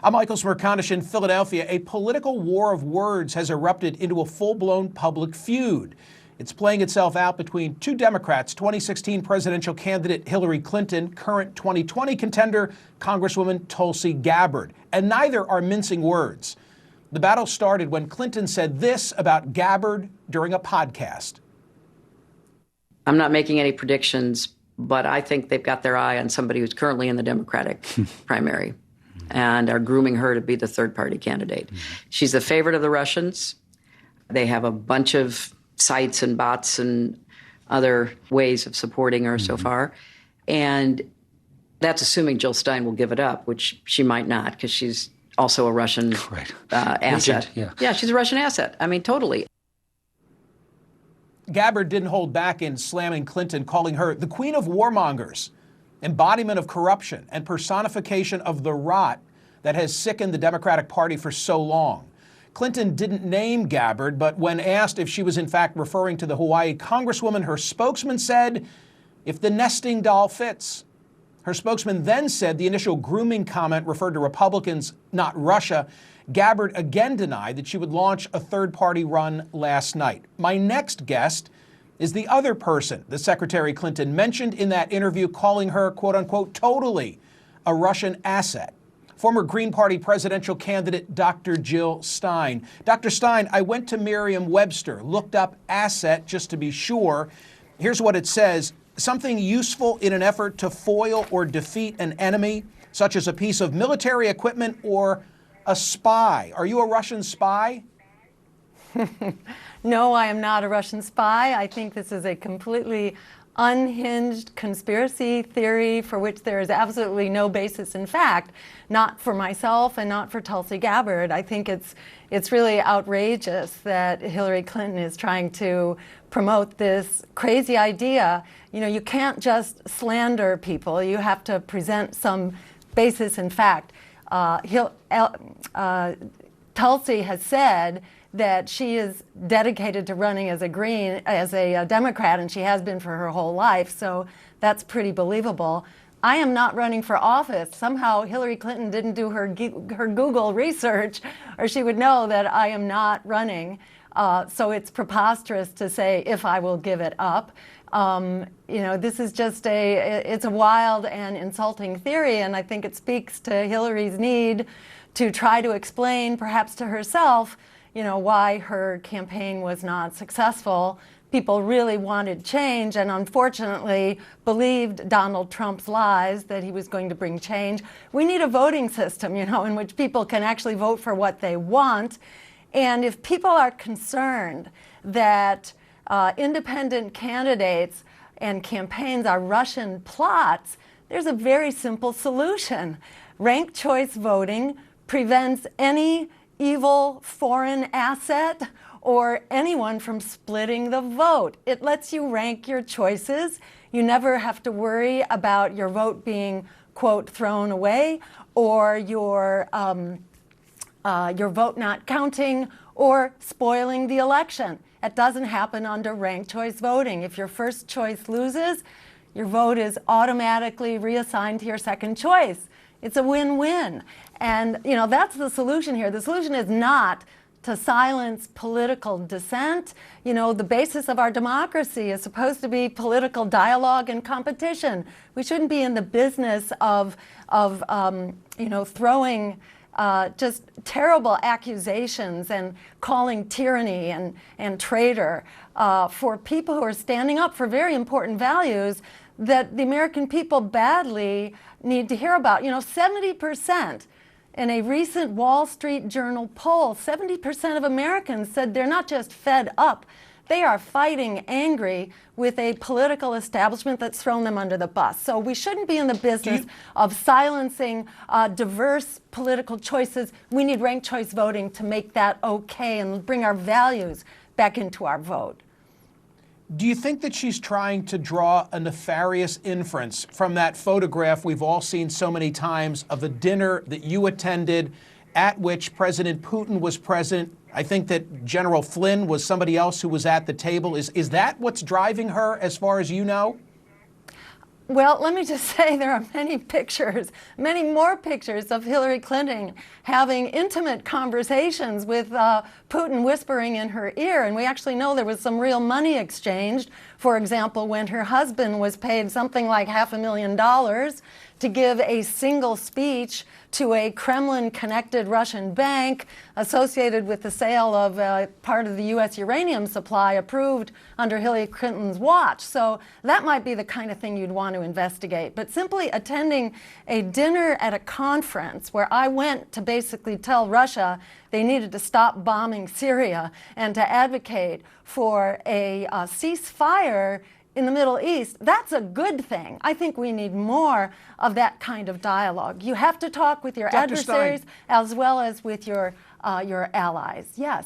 I'm Michael Smerconish in Philadelphia. A political war of words has erupted into a full-blown public feud. It's playing itself out between two Democrats, 2016 presidential candidate Hillary Clinton, current 2020 contender Congresswoman Tulsi Gabbard, and neither are mincing words. The battle started when Clinton said this about Gabbard during a podcast. I'm not making any predictions, but I think they've got their eye on somebody who's currently in the Democratic primary and are grooming her to be the third-party candidate. She's the favorite of the Russians. They have a bunch of sites and bots and other ways of supporting her so far. And that's assuming Jill Stein will give it up, which she might not, because she's also a Russian asset. Agent, yeah, she's a Russian asset. I mean, totally. Gabbard didn't hold back in slamming Clinton, calling her the queen of warmongers, embodiment of corruption, and personification of the rot that has sickened the Democratic Party for so long. Clinton didn't name Gabbard, but when asked if she was in fact referring to the Hawaii Congresswoman, her spokesman said, if the nesting doll fits. Her spokesman then said the initial grooming comment referred to Republicans, not Russia. Gabbard again denied that she would launch a third-party run last night. My next guest is the other person that Secretary Clinton mentioned in that interview, calling her, quote-unquote, totally a Russian asset. Former Green Party presidential candidate Dr. Jill Stein. Dr. Stein, I went to Merriam-Webster, looked up asset just to be sure. Here's what it says. Something useful in an effort to foil or defeat an enemy, such as a piece of military equipment or a spy. Are you a Russian spy? No, I am not a Russian spy. I think this is a completely unhinged conspiracy theory for which there is absolutely no basis in fact, not for myself and not for Tulsi Gabbard. I think it's really outrageous that Hillary Clinton is trying to promote this crazy idea. You know, you can't just slander people. You have to present some basis in fact. Tulsi has said that she is dedicated to running as a Democrat, and she has been for her whole life, so that's pretty believable. I am not running for office. Somehow Hillary Clinton didn't do her Google research, or she would know that I am not running. So it's preposterous to say if I will give it up. You know, this is just it's a wild and insulting theory, and I think it speaks to Hillary's need to try to explain, perhaps to herself, you know, why her campaign was not successful. People really wanted change and unfortunately believed Donald Trump's lies that he was going to bring change. We need a voting system, you know, in which people can actually vote for what they want. And if people are concerned that independent candidates and campaigns are Russian plots, there's a very simple solution. Ranked choice voting prevents any evil foreign asset or anyone from splitting the vote. It lets you rank your choices. You never have to worry about your vote being, quote, thrown away, or your vote not counting or spoiling the election. It doesn't happen under ranked choice voting. If your first choice loses, your vote is automatically reassigned to your second choice. It's a win-win. And, you know, that's the solution here. The solution is not to silence political dissent. You know, the basis of our democracy is supposed to be political dialogue and competition. We shouldn't be in the business of you know, throwing just terrible accusations and calling tyranny and traitor for people who are standing up for very important values that the American people badly need to hear about. You know, 70%. In a recent Wall Street Journal poll, 70% of Americans said they're not just fed up, they are fighting angry with a political establishment that's thrown them under the bus. So we shouldn't be in the business of silencing diverse political choices. We need ranked choice voting to make that okay and bring our values back into our vote. Do you think that she's trying to draw a nefarious inference from that photograph we've all seen so many times of a dinner that you attended at which President Putin was present? I think that General Flynn was somebody else who was at the table. Is that what's driving her as far as you know? Well, let me just say there are many pictures, many more pictures of Hillary Clinton having intimate conversations with Putin whispering in her ear. And we actually know there was some real money exchanged. For example, when her husband was paid something like $500,000 to give a single speech to a Kremlin-connected Russian bank associated with the sale of part of the U.S. uranium supply approved under Hillary Clinton's watch. So that might be the kind of thing you'd want to investigate. But simply attending a dinner at a conference where I went to basically tell Russia they needed to stop bombing Syria and to advocate for a ceasefire in the Middle East, that's a good thing. I think we need more of that kind of dialogue. You have to talk with your adversaries as well as with your allies. Yes.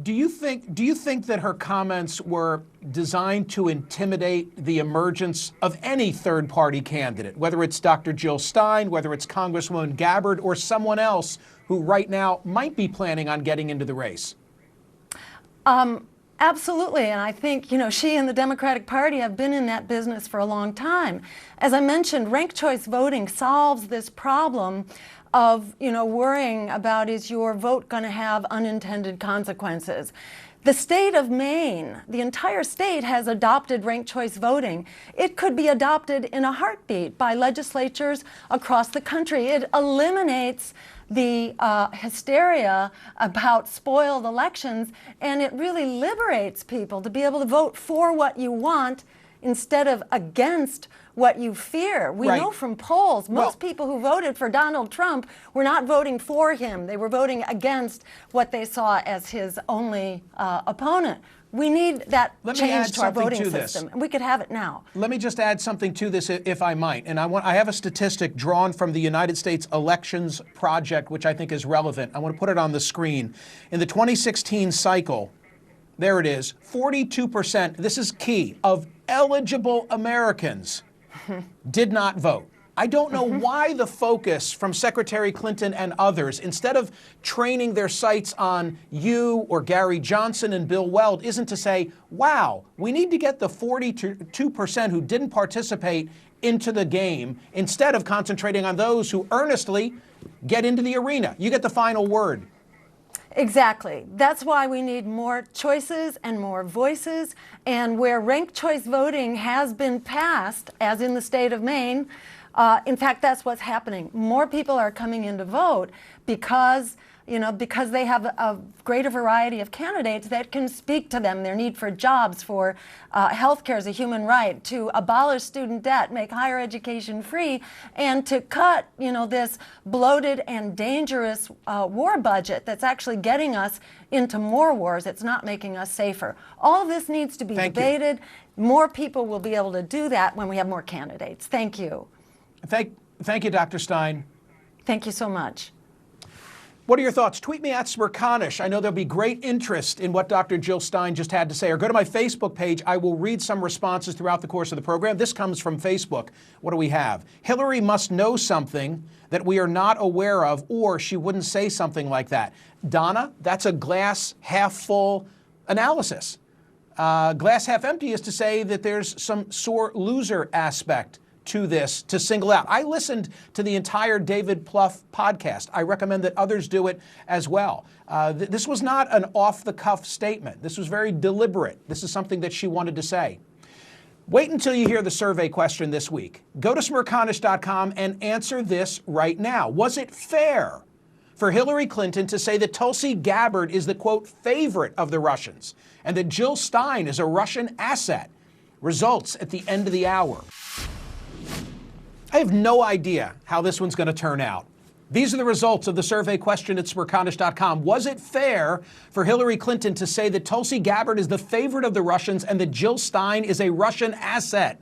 Do you think that her comments were designed to intimidate the emergence of any third-party candidate, whether it's Dr. Jill Stein, whether it's Congresswoman Gabbard, or someone else who right now might be planning on getting into the race? Absolutely, and I think, she and the Democratic Party have been in that business for a long time. As I mentioned, ranked choice voting solves this problem of, worrying about, is your vote going to have unintended consequences? The state of Maine, the entire state has adopted ranked choice voting. It could be adopted in a heartbeat by legislatures across the country. It eliminates the hysteria about spoiled elections, and it really liberates people to be able to vote for what you want instead of against what you fear. We know from polls, most people who voted for Donald Trump were not voting for him. They were voting against what they saw as his only opponent. We need that change to our voting system, and we could have it now. Let me just add something to this, if I might. And I have a statistic drawn from the United States Elections Project, which I think is relevant. I want to put it on the screen. In the 2016 cycle, there it is, 42%, this is key, of eligible Americans did not vote. I don't know why the focus from Secretary Clinton and others, instead of training their sights on you or Gary Johnson and Bill Weld, isn't to say, wow, we need to get the 42% who didn't participate into the game, instead of concentrating on those who earnestly get into the arena. You get the final word. Exactly. That's why we need more choices and more voices. And where ranked choice voting has been passed, as in the state of Maine, in fact, that's what's happening. More people are coming in to vote because they have a greater variety of candidates that can speak to them, their need for jobs, for health care as a human right, to abolish student debt, make higher education free, and to cut, this bloated and dangerous war budget that's actually getting us into more wars. It's not making us safer. All of this needs to be debated. More people will be able to do that when we have more candidates. Thank you. Thank you, Dr. Stein. Thank you so much. What are your thoughts? Tweet me at Smerconish. I know there'll be great interest in what Dr. Jill Stein just had to say. Or go to my Facebook page. I will read some responses throughout the course of the program. This comes from Facebook. What do we have? Hillary must know something that we are not aware of, or she wouldn't say something like that. Donna, that's a glass half full analysis. Glass half empty is to say that there's some sore loser aspect to this, to single out. I listened to the entire David Plouffe podcast. I recommend that others do it as well. This was not an off-the-cuff statement. This was very deliberate. This is something that she wanted to say. Wait until you hear the survey question this week. Go to Smerconish.com and answer this right now. Was it fair for Hillary Clinton to say that Tulsi Gabbard is the, quote, favorite of the Russians and that Jill Stein is a Russian asset? Results at the end of the hour. I have no idea how this one's going to turn out. These are the results of the survey question at Smerconish.com. Was it fair for Hillary Clinton to say that Tulsi Gabbard is the favorite of the Russians and that Jill Stein is a Russian asset?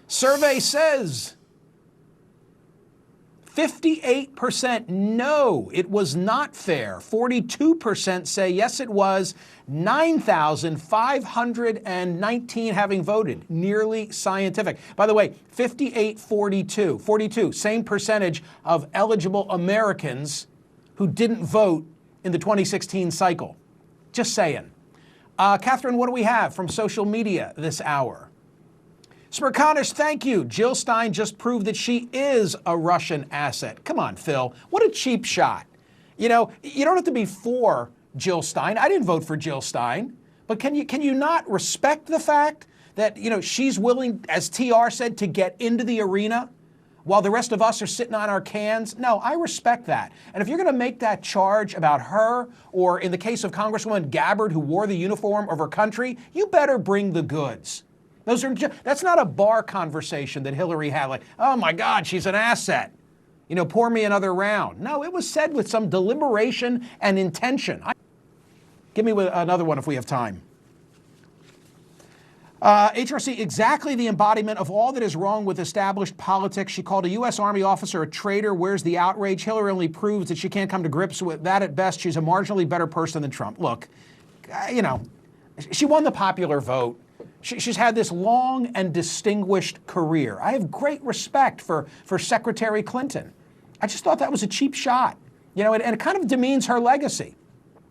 Survey says 58% no, it was not fair. 42% say yes, it was. 9,519 having voted. Nearly scientific. By the way, 58-42. 42, same percentage of eligible Americans who didn't vote in the 2016 cycle. Just saying. Catherine, what do we have from social media this hour? Smirkanish, thank you. Jill Stein just proved that she is a Russian asset. Come on, Phil. What a cheap shot. You know, you don't have to be for Jill Stein. I didn't vote for Jill Stein. But can you not respect the fact that, you know, she's willing, as TR said, to get into the arena while the rest of us are sitting on our cans? No, I respect that. And if you're going to make that charge about her, or in the case of Congresswoman Gabbard, who wore the uniform of her country, you better bring the goods. That's not a bar conversation that Hillary had, like, oh my God, she's an asset. You know, pour me another round. No, it was said with some deliberation and intention. Give me another one if we have time. HRC, exactly the embodiment of all that is wrong with established politics. She called a U.S. Army officer a traitor. Where's the outrage? Hillary only proves that she can't come to grips with that at best. She's a marginally better person than Trump. Look, you know, she won the popular vote. She's had this long and distinguished career. I have great respect for Secretary Clinton. I just thought that was a cheap shot, you know, and it kind of demeans her legacy.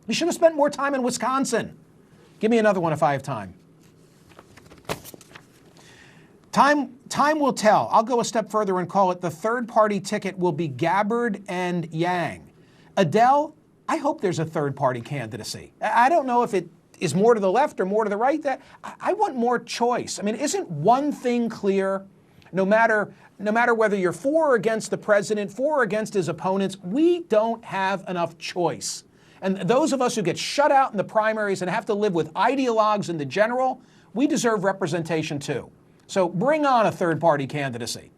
You should have spent more time in Wisconsin. Give me another one if I have time. Time will tell. I'll go a step further and call it the third-party ticket will be Gabbard and Yang. Adele, I hope there's a third-party candidacy. I don't know if it is more to the left or more to the right. That I want more choice. I mean, isn't one thing clear? No matter whether you're for or against the president, for or against his opponents, we don't have enough choice. And those of us who get shut out in the primaries and have to live with ideologues in the general, we deserve representation too. So bring on a third-party candidacy.